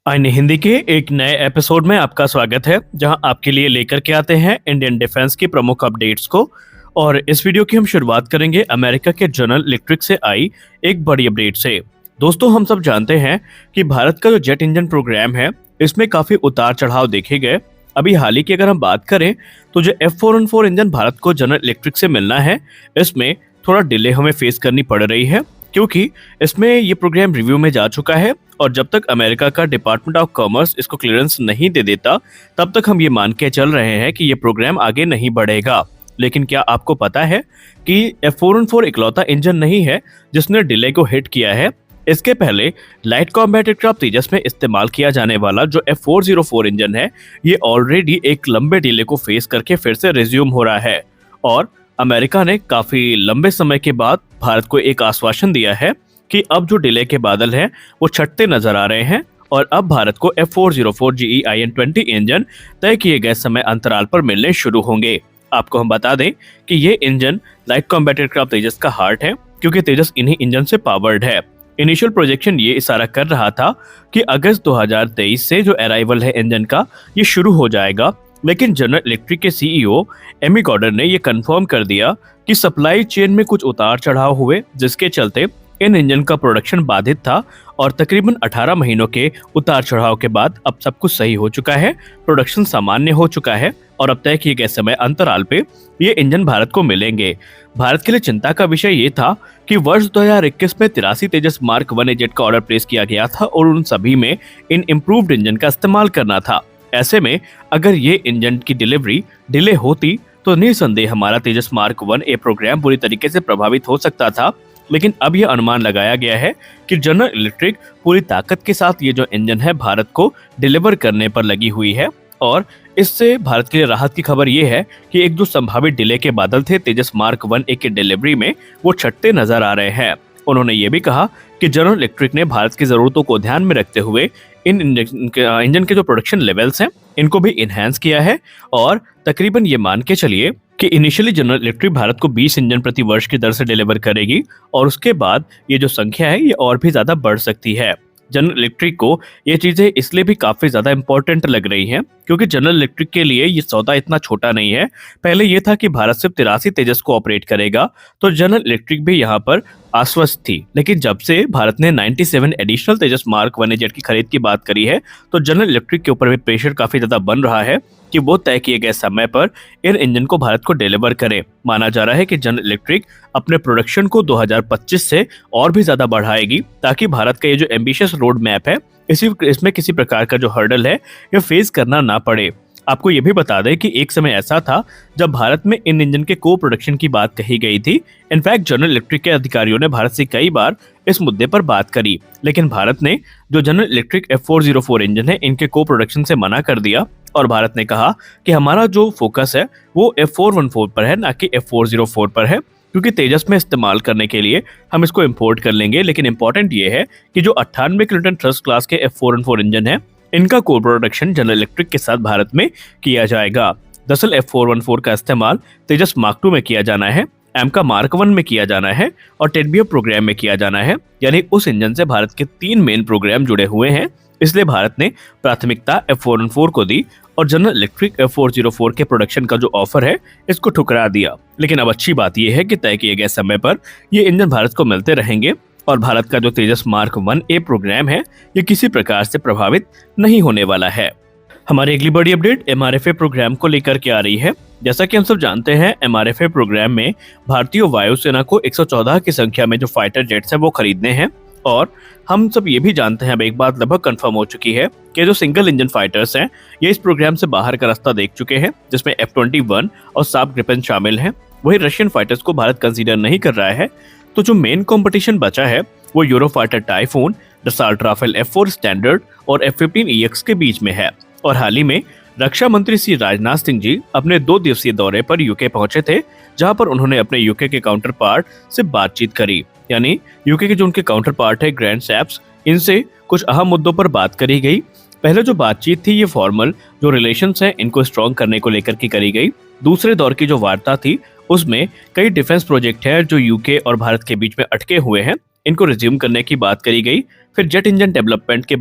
आईने हिंदी के एक नए एपिसोड में आपका स्वागत है, जहां आपके लिए लेकर के आते हैं इंडियन डिफेंस की प्रमुख अपडेट्स को। और इस वीडियो की हम शुरुआत करेंगे अमेरिका के जनरल इलेक्ट्रिक से आई एक बड़ी अपडेट से। दोस्तों, हम सब जानते हैं कि भारत का जो जेट इंजन प्रोग्राम है, इसमें काफी उतार चढ़ाव देखे गए। अभी हाल ही की अगर हम बात करें तो जो F414 इंजन भारत को जनरल इलेक्ट्रिक से मिलना है, इसमें थोड़ा डिले हमें फेस करनी पड़ रही है, क्योंकि इसमें ये प्रोग्राम रिव्यू में जा चुका है और जब तक अमेरिका का डिपार्टमेंट ऑफ कॉमर्स इसको क्लियरेंस नहीं दे देता, तब तक हम ये मान के चल रहे हैं कि ये प्रोग्राम आगे नहीं बढ़ेगा। लेकिन क्या आपको पता है कि F414 इकलौता इंजन नहीं है जिसने डिले को हिट किया है। इसके पहले लाइट कॉम्बैट एयरक्राफ्ट तेजस में इस्तेमाल किया जाने वाला जो F404 इंजन है, ये ऑलरेडी एक लंबे डिले को फेस करके फिर से रिज्यूम हो रहा है। और अमेरिका ने काफी लंबे समय के बाद भारत को एक आश्वासन दिया है कि अब जो डिले के बादल हैं वो छटते नजर आ रहे हैं और अब भारत को F404 GE-IN-20 इंजन तय किए गए समय अंतराल पर मिलने शुरू होंगे। आपको हम बता दें कि ये इंजन लाइट कॉम्बैट एयरक्राफ्ट तेजस का हार्ट है, क्योंकि तेजस इन्हीं इंजन से पावर्ड है। इनिशियल प्रोजेक्शन ये इशारा कर रहा था कि अगस्त 2023 से जो अराइवल है इंजन का, ये शुरू हो जाएगा। लेकिन जनरल इलेक्ट्रिक के सीईओ एमी गॉर्डन ने ये कंफर्म कर दिया कि सप्लाई चेन में कुछ उतार चढ़ाव हुए, जिसके चलते इन इंजन का प्रोडक्शन बाधित था। और तकरीबन 18 महीनों के उतार चढ़ाव के बाद अब सब कुछ सही हो चुका है, प्रोडक्शन सामान्य हो चुका है और अब तय किए गए समय अंतराल पे ये इंजन भारत को मिलेंगे। भारत के लिए चिंता का विषय ये था कि वर्ष 2021 में 83 तेजस मार्क 1 जेट का ऑर्डर प्लेस किया गया था और उन सभी में इन इम्प्रूव्ड इंजन का इस्तेमाल करना था। ऐसे में अगर ये इंजन की डिलीवरी डिले होती तो निसंदेह हमारा तेजस मार्क 1 प्रोग्राम पूरी तरीके से प्रभावित हो सकता था। लेकिन अब यह अनुमान लगाया गया है कि जनरल इलेक्ट्रिक पूरी ताकत के साथ ये जो इंजन है भारत को डिलीवर करने पर लगी हुई है। और इससे भारत के लिए राहत की खबर ये है कि एक जो संभावित डिले के बादल थे तेजस मार्क 1 की डिलीवरी में, वो छटते नजर आ रहे हैं। उन्होंने ये भी कहा कि जनरल इलेक्ट्रिक ने भारत की जरूरतों को ध्यान में रखते हुए इन इंजन के जो प्रोडक्शन लेवल्स हैं, इनको भी इनहेंस किया है। और तकरीबन ये मान के चलिए कि इनिशियली जनरल इलेक्ट्रिक भारत को 20 इंजन प्रति वर्ष की दर से डिलीवर करेगी और उसके बाद ये जो संख्या है ये और भी ज्यादा बढ़ सकती है। जनरल इलेक्ट्रिक को ये चीजें इसलिए भी काफी ज्यादा इंपॉर्टेंट लग रही हैं, क्योंकि जनरल इलेक्ट्रिक के लिए ये सौदा इतना छोटा नहीं है। पहले ये था कि भारत सिर्फ 83 तेजस को ऑपरेट करेगा, तो जनरल इलेक्ट्रिक भी यहाँ पर आश्वस्त थी। लेकिन जब से भारत ने 97 एडिशनल तेजस मार्क 1 जेट की खरीद की बात करी है, तो जनरल इलेक्ट्रिक के ऊपर भी प्रेशर काफी ज्यादा बन रहा है कि वो तय किए गए समय पर इन इंजन को भारत को डिलीवर करे। माना जा रहा है कि जनरल इलेक्ट्रिक अपने प्रोडक्शन को 2025 से और भी ज्यादा बढ़ाएगी, ताकि भारत का ये जो एम्बिशियस रोड मैप है, इसमें किसी प्रकार का जो हर्डल है ये फेस करना ना पड़े। आपको ये भी बता दें कि एक समय ऐसा था जब भारत में इन इंजन के को प्रोडक्शन की बात कही गई थी। इनफैक्ट जनरल इलेक्ट्रिक के अधिकारियों ने भारत से कई बार इस मुद्दे पर बात करी, लेकिन भारत ने जो जनरल इलेक्ट्रिक F404 इंजन है, इनके को प्रोडक्शन से मना कर दिया। और भारत ने कहा कि हमारा जो फोकस है वो F414 पर है, ना कि F404 पर है, क्योंकि तेजस में इस्तेमाल करने के लिए हम इसको इंपोर्ट कर लेंगे। लेकिन इंपॉर्टेंट ये है कि जो 98 किलोटन थ्रस्ट क्लास के F414 इंजन है, इनका को प्रोडक्शन जनरल इलेक्ट्रिक के साथ भारत में किया जाएगा। दरअसल F414 का इस्तेमाल तेजस मार्क 2 में किया जाना है, एमका मार्क 1 में किया जाना है और टेडबियो प्रोग्राम में किया जाना है। यानी उस इंजन से भारत के 3 मेन प्रोग्राम जुड़े हुए हैं। इसलिए भारत ने प्राथमिकता F414 को दी और जनरल इलेक्ट्रिक F404 के प्रोडक्शन का जो ऑफर है, इसको ठुकरा दिया। लेकिन अब अच्छी बात यह है कि तय किए गए समय पर ये इंजन भारत को मिलते रहेंगे और भारत का जो तेजस मार्क 1 प्रोग्राम है, ये किसी प्रकार से प्रभावित नहीं होने वाला है। हमारी अगली बड़ी अपडेट MRFA प्रोग्राम को लेकर के आ रही है। जैसा कि हम सब जानते हैं, MRFA प्रोग्राम में भारतीय वायुसेना को 114 की संख्या में जो फाइटर जेट्स हैं वो खरीदने हैं। और हम सब ये भी जानते हैं, अब एक बात लगभग कंफर्म हो चुकी है कि जो सिंगल इंजन फाइटर्स हैं, ये इस प्रोग्राम से बाहर का रास्ता देख चुके हैं, जिसमें F-21 और साब ग्रिपेन शामिल हैं। वही रशियन फाइटर्स को भारत कंसीडर नहीं कर रहा है। तो जो मेन कंपटीशन बचा है वो Eurofighter Typhoon, Dassault Rafale F4 standard और F-15EX के बीच में है। और हाल ही में रक्षा मंत्री श्री राजनाथ सिंह जी अपने 2 दिवसीय दौरे पर यूके पहुंचे थे, जहां पर उन्होंने अपने यूके के काउंटर पार्ट से बातचीत करी। यानी यूके के जो उनके काउंटर पार्ट है ग्रैंड सैप्स, इनसे कुछ अहम मुद्दों पर बात करी गई। पहले जो बातचीत थी, ये फॉर्मल जो रिलेशंस हैं इनको स्ट्रॉन्ग करने को लेकर की करी गई। दूसरे दौर की जो वार्ता थी, उसमें कई डिफेंस प्रोजेक्ट है जो यूके और भारत के बीच में अटके हुए हैं, इनको रिज्यूम करने की बात करी गई। फिर जेट इंजन डेवलपमेंट के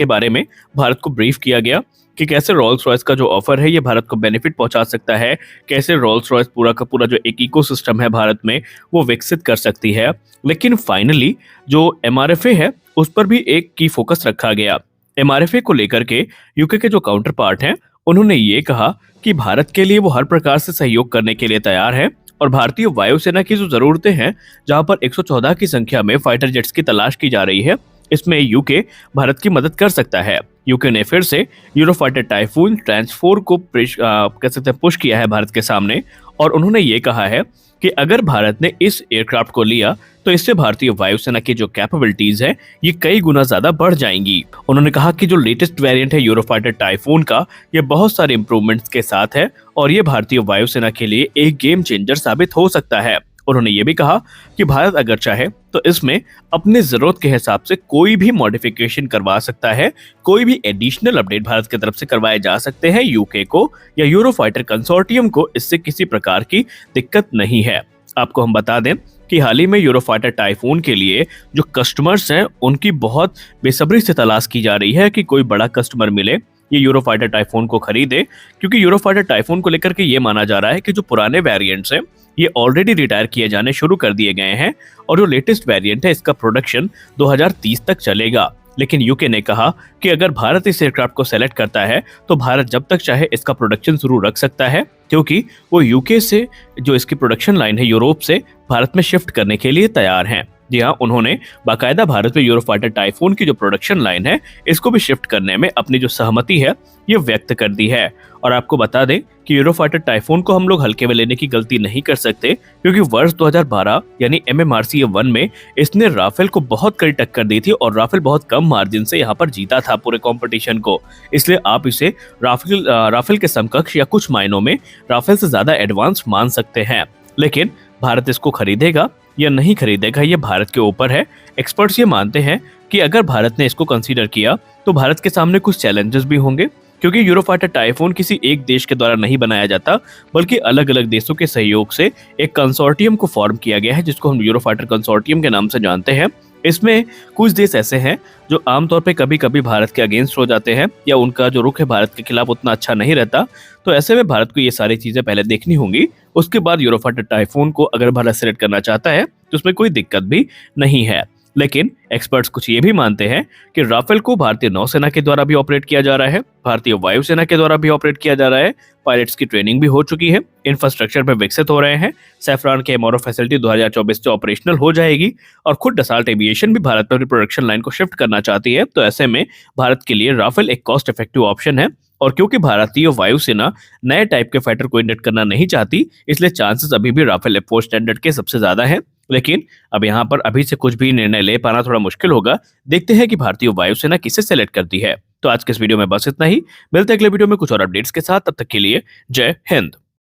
बारे में भारत को ब्रीफ किया गया कि कैसे रोल्स रॉयस का जो ऑफर है ये भारत को बेनिफिट पहुंचा सकता है, कैसे रोल्स रॉयस पूरा का पूरा जो एक इकोसिस्टम है भारत में वो विकसित कर सकती है। लेकिन फाइनली जो एमआरएफए है उस पर भी एक की फोकस रखा गया। एमआरएफए को लेकर के यूके के जो काउंटर पार्ट हैं उन्होंने ये कहा कि भारत के लिए वो हर प्रकार से सहयोग करने के लिए तैयार है और भारतीय वायुसेना की जो जरूरतें हैं, जहां पर 114 की संख्या में फाइटर जेट्स की तलाश की जा रही है, इसमें यूके भारत की मदद कर सकता है। यूके ने फिर से यूरोफाइटर टाइफून ट्रांस 4 को कह सकते हैं पुश किया है भारत के सामने, और उन्होंने ये कहा है कि अगर भारत ने इस एयरक्राफ्ट को लिया तो इससे भारतीय वायुसेना की जो कैपेबिलिटीज है ये कई गुना ज्यादा बढ़ जाएंगी। उन्होंने कहा कि जो लेटेस्ट वेरिएंट है यूरोफाइटर टाइफून का, ये बहुत सारे इंप्रूवमेंट्स के साथ है और ये भारतीय वायुसेना के लिए एक गेम चेंजर साबित हो सकता है। उन्होंने ये भी कहा कि भारत अगर चाहे तो इसमें अपने जरूरत के हिसाब से कोई भी मॉडिफिकेशन करवा सकता है, कोई भी एडिशनल अपडेट भारत की तरफ से करवाए जा सकते हैं। यूके को या यूरोफाइटर कंसोर्टियम को इससे किसी प्रकार की दिक्कत नहीं है। आपको हम बता दें कि हाल ही में यूरोफाइटर टाइफून के लिए जो कस्टमर्स हैं उनकी बहुत बेसब्री से तलाश की जा रही है कि कोई बड़ा कस्टमर मिले ये यूरोफाइटर टाइफून को खरीदे, क्योंकि यूरोफाइटर टाइफून को लेकर के ये माना जा रहा है कि जो पुराने वेरिएंट्स हैं ये ऑलरेडी रिटायर किए जाने शुरू कर दिए गए हैं और जो लेटेस्ट वेरिएंट है इसका प्रोडक्शन 2030 तक चलेगा। लेकिन यूके ने कहा कि अगर भारत इस एयरक्राफ्ट को सेलेक्ट करता है तो भारत जब तक चाहे इसका प्रोडक्शन शुरू रख सकता है, क्योंकि वो यूके से जो इसकी प्रोडक्शन लाइन है यूरोप से भारत में शिफ्ट करने के लिए तैयार हैं। जी हाँ, उन्होंने बाकायदा भारत में यूरोफाइटर टाइफून की जो प्रोडक्शन लाइन है इसको भी शिफ्ट करने में अपनी जो सहमति है ये व्यक्त कर दी है। और आपको बता दें कि यूरोफाइटर टाइफून को हम लोग हल्के में लेने की गलती नहीं कर सकते, क्योंकि वर्ष 2012 यानी MMRCA 1 में इसने राफेल को बहुत कड़ी टक्कर दी थी और राफेल बहुत कम मार्जिन से यहाँ पर जीता था पूरे कंपटीशन को। इसलिए आप इसे राफेल के समकक्ष या कुछ मायनों में राफेल से ज्यादा एडवांस मान सकते हैं। लेकिन भारत इसको खरीदेगा या नहीं खरीदेगा ये भारत के ऊपर है। एक्सपर्ट्स ये मानते हैं कि अगर भारत ने इसको कंसीडर किया तो भारत के सामने कुछ चैलेंजेस भी होंगे, क्योंकि यूरोफाइटर टाइफून किसी एक देश के द्वारा नहीं बनाया जाता बल्कि अलग अलग देशों के सहयोग से एक कंसोर्टियम को फॉर्म किया गया है जिसको हम यूरोफाइटर कंसोर्टियम के नाम से जानते हैं। इसमें कुछ देश ऐसे हैं जो आमतौर पे कभी कभी भारत के अगेंस्ट हो जाते हैं या उनका जो रुख है भारत के खिलाफ उतना अच्छा नहीं रहता, तो ऐसे में भारत को ये सारी चीजें पहले देखनी होंगी। उसके बाद यूरोफाइटर टाइफून को अगर भारत सेलेक्ट करना चाहता है तो उसमें कोई दिक्कत भी नहीं है। लेकिन एक्सपर्ट्स कुछ ये भी मानते हैं कि राफेल को भारतीय नौसेना के द्वारा भी ऑपरेट किया जा रहा है, भारतीय वायुसेना के द्वारा भी ऑपरेट किया जा रहा है, पायलट्स की ट्रेनिंग भी हो चुकी है, इंफ्रास्ट्रक्चर पे विकसित हो रहे हैं, सैफरान के एमआरओ फैसिलिटी 2024 से ऑपरेशनल हो जाएगी और खुद डसाल्ट एविएशन भी भारत में अपनी प्रोडक्शन लाइन को शिफ्ट करना चाहती है। तो ऐसे में भारत के लिए राफेल एक कॉस्ट इफेक्टिव ऑप्शन है। और क्योंकि भारतीय वायुसेना नए टाइप के फाइटर को इंजेक्ट करना नहीं चाहती, इसलिए चांसेस अभी भी राफेल F4 स्टैंडर्ड के सबसे ज्यादा है। लेकिन अब यहाँ पर अभी से कुछ भी निर्णय ले पाना थोड़ा मुश्किल होगा। देखते हैं कि भारतीय वायुसेना किसे सेलेक्ट करती है। तो आज के इस वीडियो में बस इतना ही। मिलते हैं अगले वीडियो में कुछ और अपडेट्स के साथ। तब तक के लिए जय हिंद।